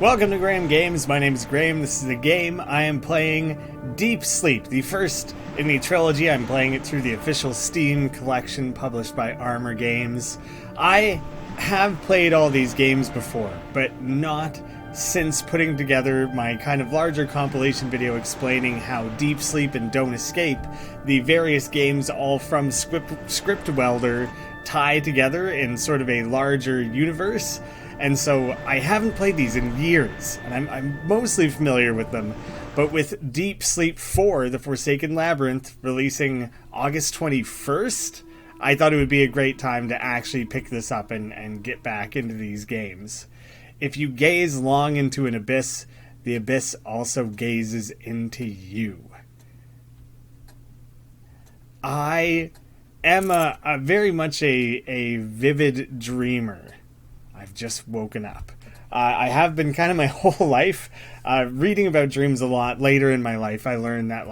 Welcome to Graeme Games. My name is Graeme. This is a game I am playing Deep Sleep, the first in the trilogy. I'm playing it through the official Steam collection published by Armor Games. I have played all these games before, but not since putting together my kind of larger compilation video explaining how Deep Sleep and Don't Escape, the various games all from Scriptwelder, tie together in sort of a larger universe. And so I haven't played these in years, and I'm mostly familiar with them. But with Deep Sleep 4, The Forsaken Labyrinth, releasing August 21st, I thought it would be a great time to actually pick this up and get back into these games. If you gaze long into an abyss, the abyss also gazes into you. I am a very much a vivid dreamer. I've just woken up. I have been kind of my whole life reading about dreams a lot. Later in my life, I learned that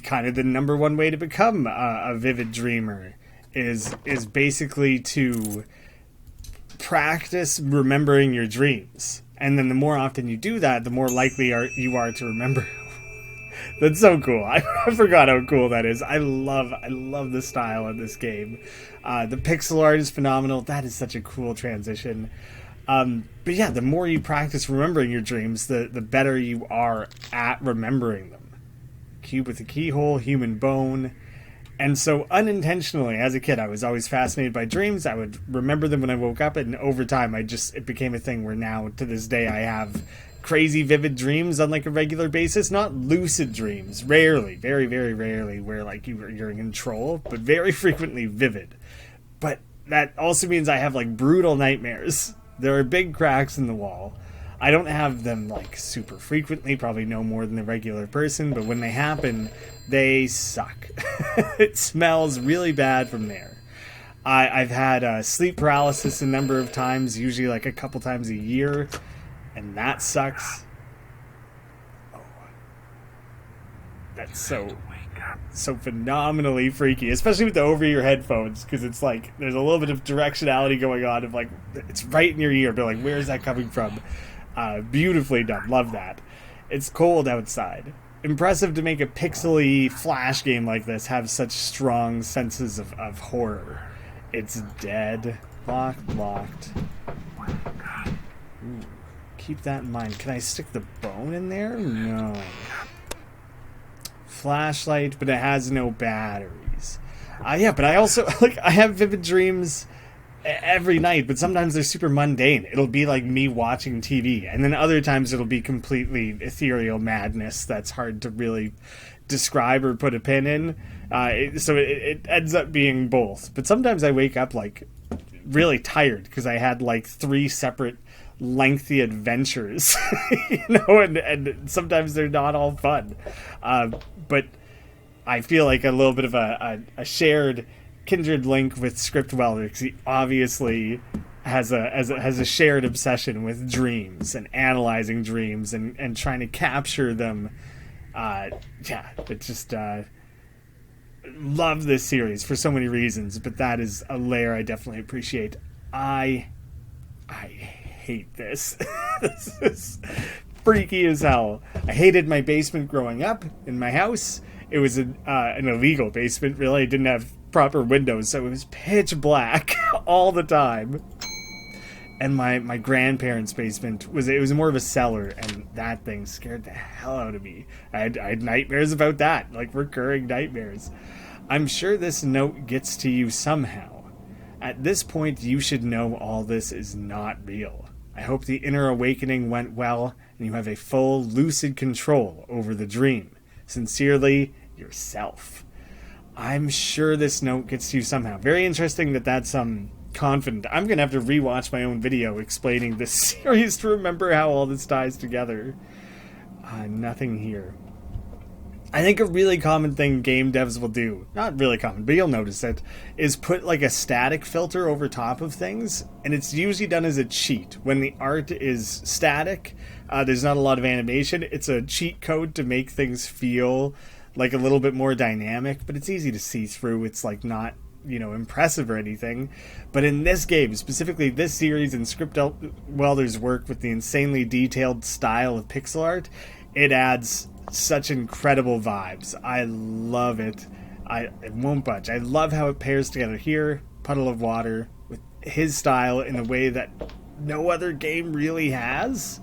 kind of the number one way to become a vivid dreamer is basically to practice remembering your dreams. And then the more often you do that, the more likely you are to remember. That's so cool. I forgot how cool that is. I love the style of this game. The pixel art is phenomenal. That is such a cool transition. But yeah, the more you practice remembering your dreams, the better you are at remembering them. Cube with a keyhole, human bone. And so unintentionally, as a kid, I was always fascinated by dreams. I would remember them when I woke up, and over time, it became a thing where now, to this day, I have crazy vivid dreams on a regular basis. Not lucid dreams, rarely, very, very rarely, where you're in control, but very frequently vivid. But that also means I have brutal nightmares. There are big cracks in the wall. I don't have them super frequently, probably no more than the regular person, but when they happen, they suck. It smells really bad from there. I've had sleep paralysis a number of times, usually a couple times a year, and that sucks. Oh, that's so phenomenally freaky, especially with the over-ear headphones, because it's there's a little bit of directionality going on of it's right in your ear, but where is that coming from? Beautifully done. Love that. It's cold outside. Impressive to make a pixely flash game like this have such strong senses of horror. It's dead. Locked. Ooh, keep that in mind. Can I stick the bone in there? No. Flashlight, but it has no batteries. Yeah, but I also I have vivid dreams every night, but sometimes they're super mundane. It'll be me watching TV, and then other times it'll be completely ethereal madness that's hard to really describe or put a pin in. So it ends up being both. But sometimes I wake up really tired because I had 3 separate lengthy adventures, and sometimes they're not all fun. But I feel a little bit of a shared kindred link with Scriptwelder, because he obviously has a shared obsession with dreams and analyzing dreams and trying to capture them. It's just love this series for so many reasons, but that is a layer I definitely appreciate. I hate this. This is freaky as hell. I hated my basement growing up in my house. It was an illegal basement, really. It didn't have proper windows, so it was pitch black all the time. And my grandparents' basement was more of a cellar, and that thing scared the hell out of me. I had nightmares about that, recurring nightmares. I'm sure this note gets to you somehow. At this point, you should know all this is not real. I hope the inner awakening went well, and you have a full, lucid control over the dream. Sincerely, yourself. I'm sure this note gets to you somehow. Very interesting that's confident. I'm going to have to rewatch my own video explaining this series to remember how all this ties together. Nothing here. I think a really common thing game devs will do, not really common, but you'll notice it, is put a static filter over top of things, and it's usually done as a cheat. When the art is static, there's not a lot of animation. It's a cheat code to make things feel a little bit more dynamic, but it's easy to see through. It's not impressive or anything. But in this game, specifically this series and Scriptwelder's work with the insanely detailed style of pixel art, it adds such incredible vibes. I love it. It won't budge. I love how it pairs together here, Puddle of Water, with his style in a way that no other game really has.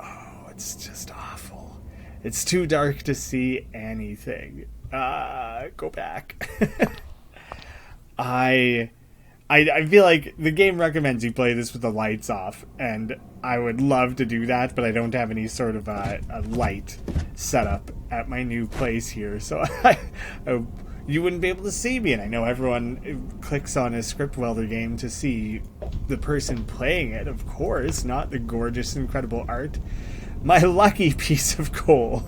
Oh, it's just awful. It's too dark to see anything. Go back. I feel like the game recommends you play this with the lights off, and I would love to do that, but I don't have any sort of a light set up at my new place here, so you wouldn't be able to see me, and I know everyone clicks on a Scriptwelder game to see the person playing it, of course, not the gorgeous, incredible art. My lucky piece of coal.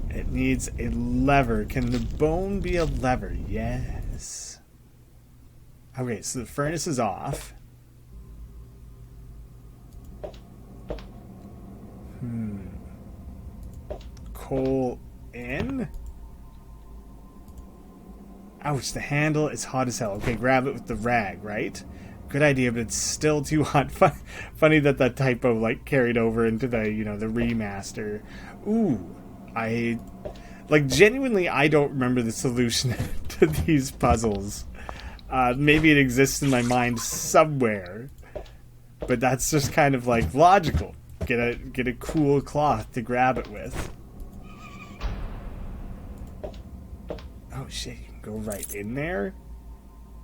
It needs a lever. Can the bone be a lever? Yes. Okay, so the furnace is off. Coal in. Ouch, the handle is hot as hell. Okay, grab it with the rag, right? Good idea, but it's still too hot. Funny that that typo carried over into the the remaster. Ooh. Genuinely, I don't remember the solution to these puzzles. Maybe it exists in my mind somewhere, but that's just kind of logical. Get a cool cloth to grab it with. Oh shit, you can go right in there.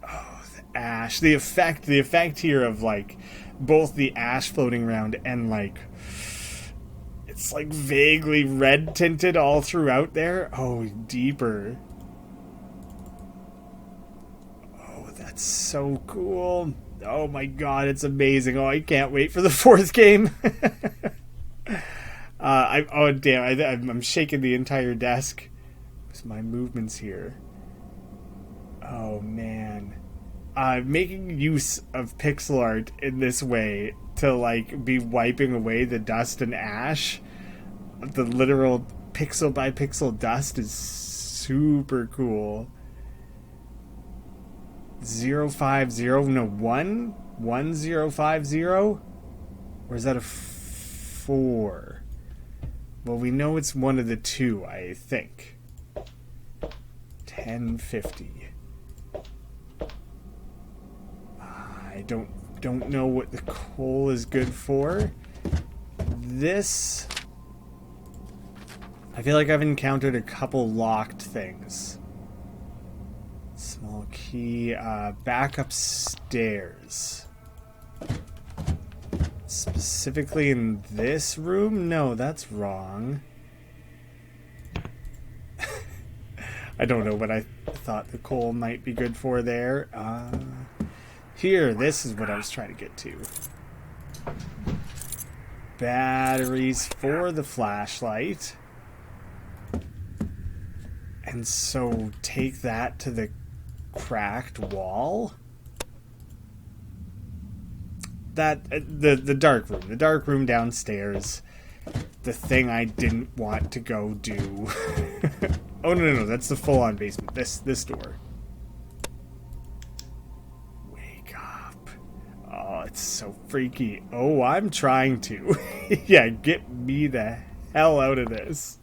Oh, the ash. The effect here of both the ash floating around and it's vaguely red tinted all throughout there. Oh, deeper. Oh, that's so cool. Oh my god, it's amazing. Oh, I can't wait for the fourth game. Oh damn, I'm shaking the entire desk. What's my movements here? Oh man. Making use of pixel art in this way to be wiping away the dust and ash, the literal pixel by pixel dust, is super cool. 050, no, 1050, or is that a 4? Well, we know it's one of the two, I think. 1050. I don't know what the coal is good for. This, I feel like I've encountered a couple locked things. Small key, back upstairs. Specifically in this room? No, that's wrong. I don't know what I thought the coal might be good for there. Here, this is what I was trying to get to. Batteries for the flashlight. And so take that to the cracked wall. That the dark room downstairs. The thing I didn't want to go do. Oh no, that's the full-on basement. This door. Wake up. Oh, it's so freaky. Oh, I'm trying to. Yeah, get me the hell out of this.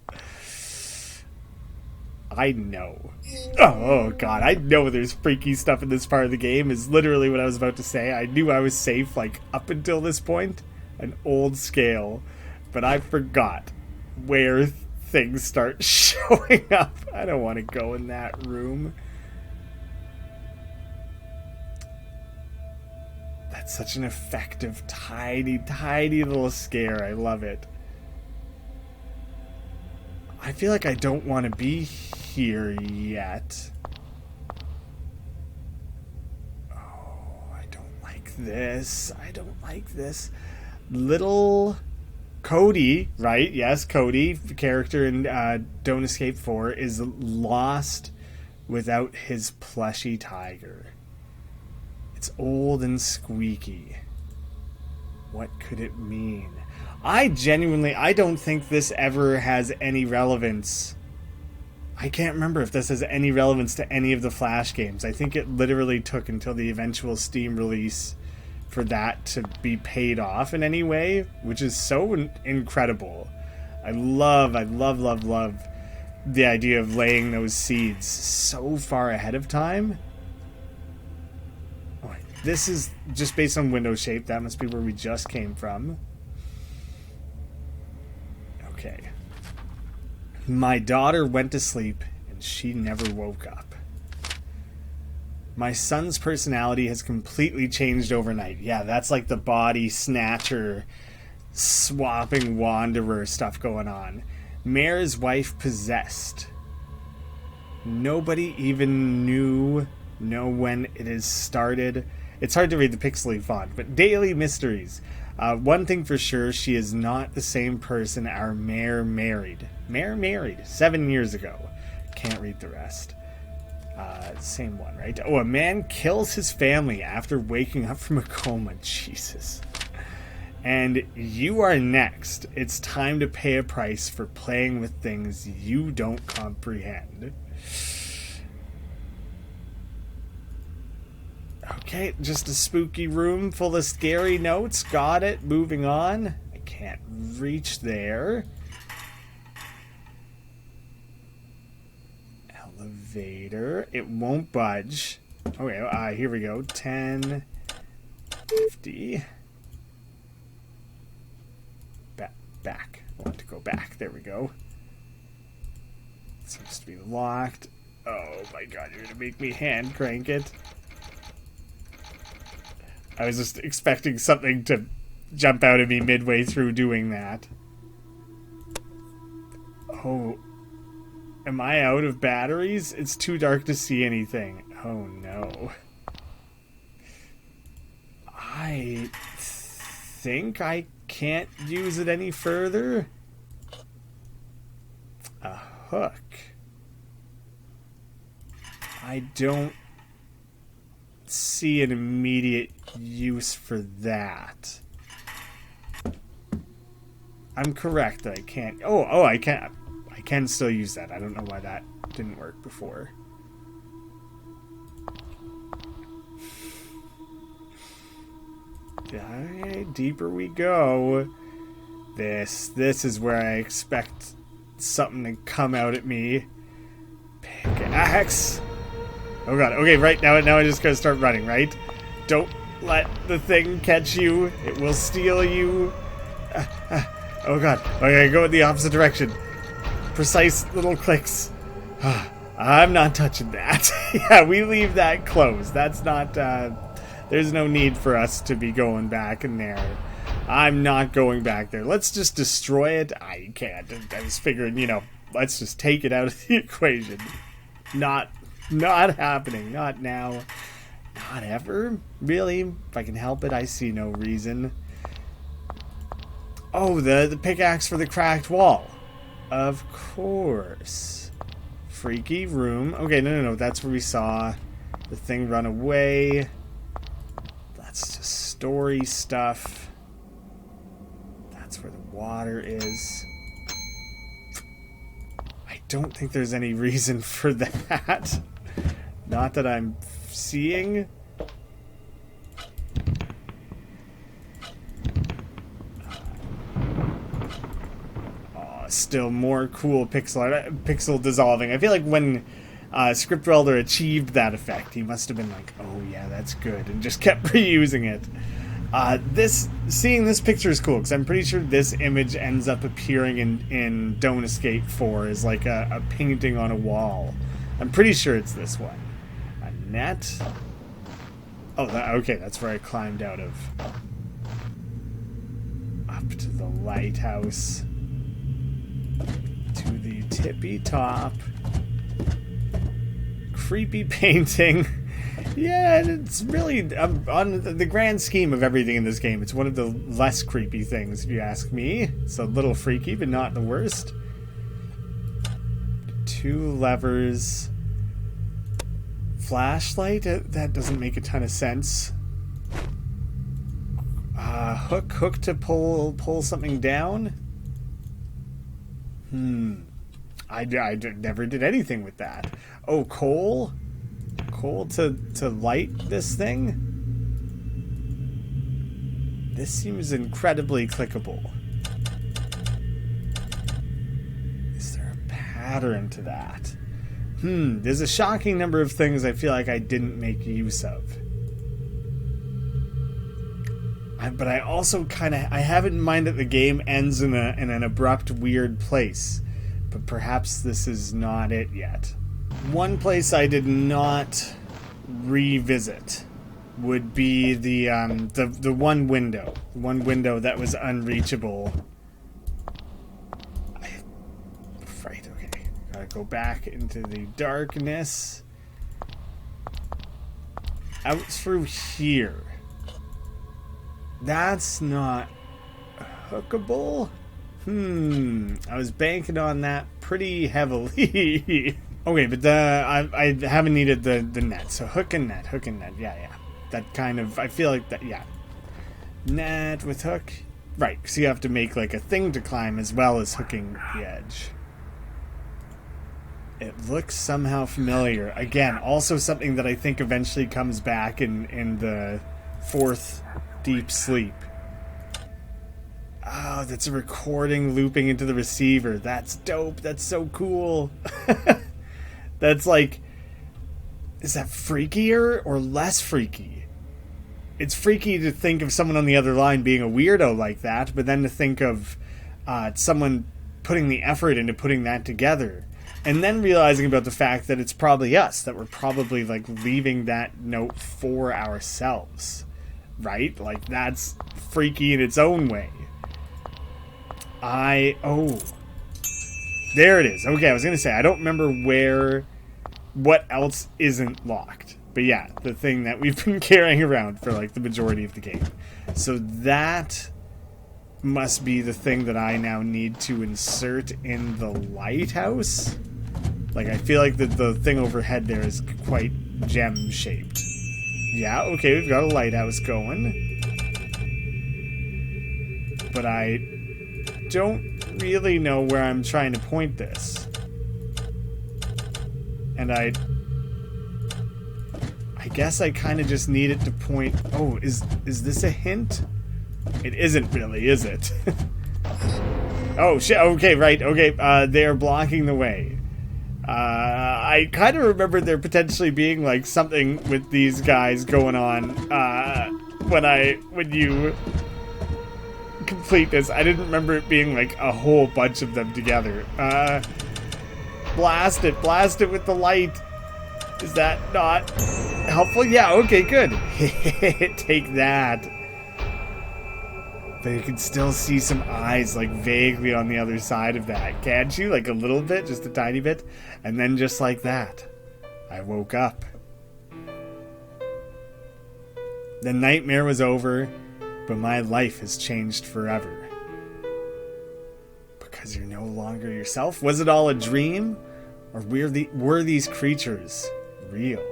I know. Oh god, I know there's freaky stuff in this part of the game, is literally what I was about to say. I knew I was safe, up until this point. An old scale. But I forgot where things start showing up. I don't want to go in that room. That's such an effective, tiny, tiny little scare. I love it. I feel like I don't want to be here yet. Oh, I don't like this. I don't like this. Little Cody, right? Yes, Cody, the character in Don't Escape 4, is lost without his plushy tiger. It's old and squeaky. What could it mean? I don't think this ever has any relevance. I can't remember if this has any relevance to any of the Flash games. I think it literally took until the eventual Steam release for that to be paid off in any way, which is so incredible. I love the idea of laying those seeds so far ahead of time. Oh, this is just based on window shape. That must be where we just came from. Okay. My daughter went to sleep and she never woke up. My son's personality has completely changed overnight. Yeah, that's like the body snatcher, swapping wanderer stuff going on. Mayor's wife possessed. Nobody even know when it is started. It's hard to read the pixely font, but daily mysteries. One thing for sure, she is not the same person our mayor married. Mayor married 7 years ago. Can't read the rest. Same one, right? Oh, a man kills his family after waking up from a coma. Jesus. And you are next. It's time to pay a price for playing with things you don't comprehend. Okay, just a spooky room full of scary notes. Got it. Moving on. I can't reach there. Elevator. It won't budge. Okay, here we go. 10, 50. Back. I want to go back. There we go. It seems to be locked. Oh my god, you're gonna make me hand crank it. I was just expecting something to jump out at me midway through doing that. Oh. Am I out of batteries? It's too dark to see anything. Oh no. I think I can't use it any further. A hook. I don't see an immediate use for that. I'm correct that I can't. Oh, I can't. I can still use that. I don't know why that didn't work before. Okay, deeper we go. This is where I expect something to come out at me. Pickaxe. Oh god. Okay, right now I just gotta start running, right? Don't let the thing catch you. It will steal you. Oh god. Okay, go in the opposite direction. Precise little clicks. I'm not touching that. Yeah, we leave that closed. That's not, there's no need for us to be going back in there. I'm not going back there. Let's just destroy it. I can't. I was figuring, let's just take it out of the equation. Not happening. Not now. Not ever. Really? If I can help it, I see no reason. Oh, the pickaxe for the cracked wall. Of course. Freaky room. Okay, no. That's where we saw the thing run away. That's just story stuff. That's where the water is. I don't think there's any reason for that. Not that I'm seeing. Still more cool pixel dissolving. I feel like when Scriptwelder achieved that effect, he must have been like, oh yeah, that's good, and just kept reusing it. Seeing this picture is cool, because I'm pretty sure this image ends up appearing in Don't Escape 4 as like a painting on a wall. I'm pretty sure it's this one. A net. Oh, okay, that's where I climbed out of. Up to the lighthouse. To the tippy top. Creepy painting. Yeah, it's really, on the grand scheme of everything in this game, it's one of the less creepy things, if you ask me. It's a little freaky, but not the worst. 2 levers. Flashlight? That doesn't make a ton of sense. Hook to pull something down? never did anything with that. Oh, coal? Coal to light this thing? This seems incredibly clickable. Is there a pattern to that? There's a shocking number of things I feel like I didn't make use of. But I also I have it in mind that the game ends in an abrupt, weird place. But perhaps this is not it yet. One place I did not revisit would be the one window. One window that was unreachable. Right, okay. Gotta go back into the darkness. Out through here. That's not hookable. I was banking on that pretty heavily. Okay, but I haven't needed the net. So hook and net, yeah. That kind of, I feel like that, yeah. Net with hook. Right, so you have to make like a thing to climb as well as hooking the edge. It looks somehow familiar. Again, also something that I think eventually comes back in the fourth deep sleep. Oh, that's a recording looping into the receiver. That's dope. That's so cool. That's like, is that freakier or less freaky? It's freaky to think of someone on the other line being a weirdo like that, but then to think of someone putting the effort into putting that together, and then realizing about the fact that it's probably us, that we're probably like leaving that note for ourselves, right? Like that's freaky in its own way. Oh, there it is. Okay, I was gonna say I don't remember what else isn't locked. But yeah, the thing that we've been carrying around for like the majority of the game. So that must be the thing that I now need to insert in the lighthouse. Like I feel like the thing overhead there is quite gem shaped. Yeah, okay, we've got a lighthouse going. But I don't really know where I'm trying to point this. And I guess I kind of just need it to point... Oh, is this a hint? It isn't really, is it? Oh, shit. Okay, right. Okay, they're blocking the way. I kind of remember there potentially being, like, something with these guys going on when you complete this. I didn't remember it being, like, a whole bunch of them together. Blast it with the light. Is that not helpful? Yeah, okay, good. Take that. But you can still see some eyes, like, vaguely on the other side of that. Can't you? Like, a little bit, just a tiny bit. And then just like that, I woke up. The nightmare was over, but my life has changed forever. Because you're no longer yourself? Was it all a dream? Or were these creatures real?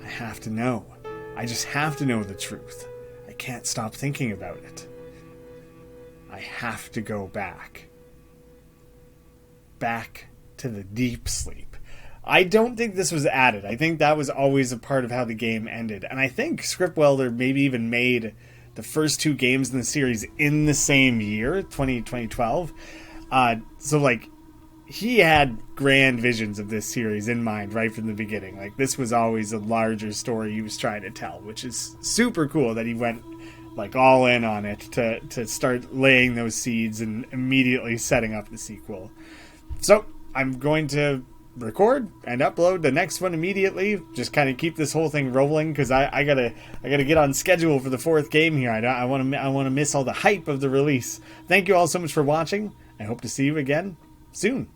I have to know. I just have to know the truth. I can't stop thinking about it. I have to go back. Back to the deep sleep. I don't think this was added. I think that was always a part of how the game ended. And I think Scriptwelder maybe even made the first two games in the series in the same year, 2012. So, like, he had grand visions of this series in mind right from the beginning. Like, this was always a larger story he was trying to tell, which is super cool that he went, like, all in on it to start laying those seeds and immediately setting up the sequel. So, I'm going to record and upload the next one immediately. Just kind of keep this whole thing rolling, because I gotta get on schedule for the fourth game here. I want to miss all the hype of the release. Thank you all so much for watching. I hope to see you again soon.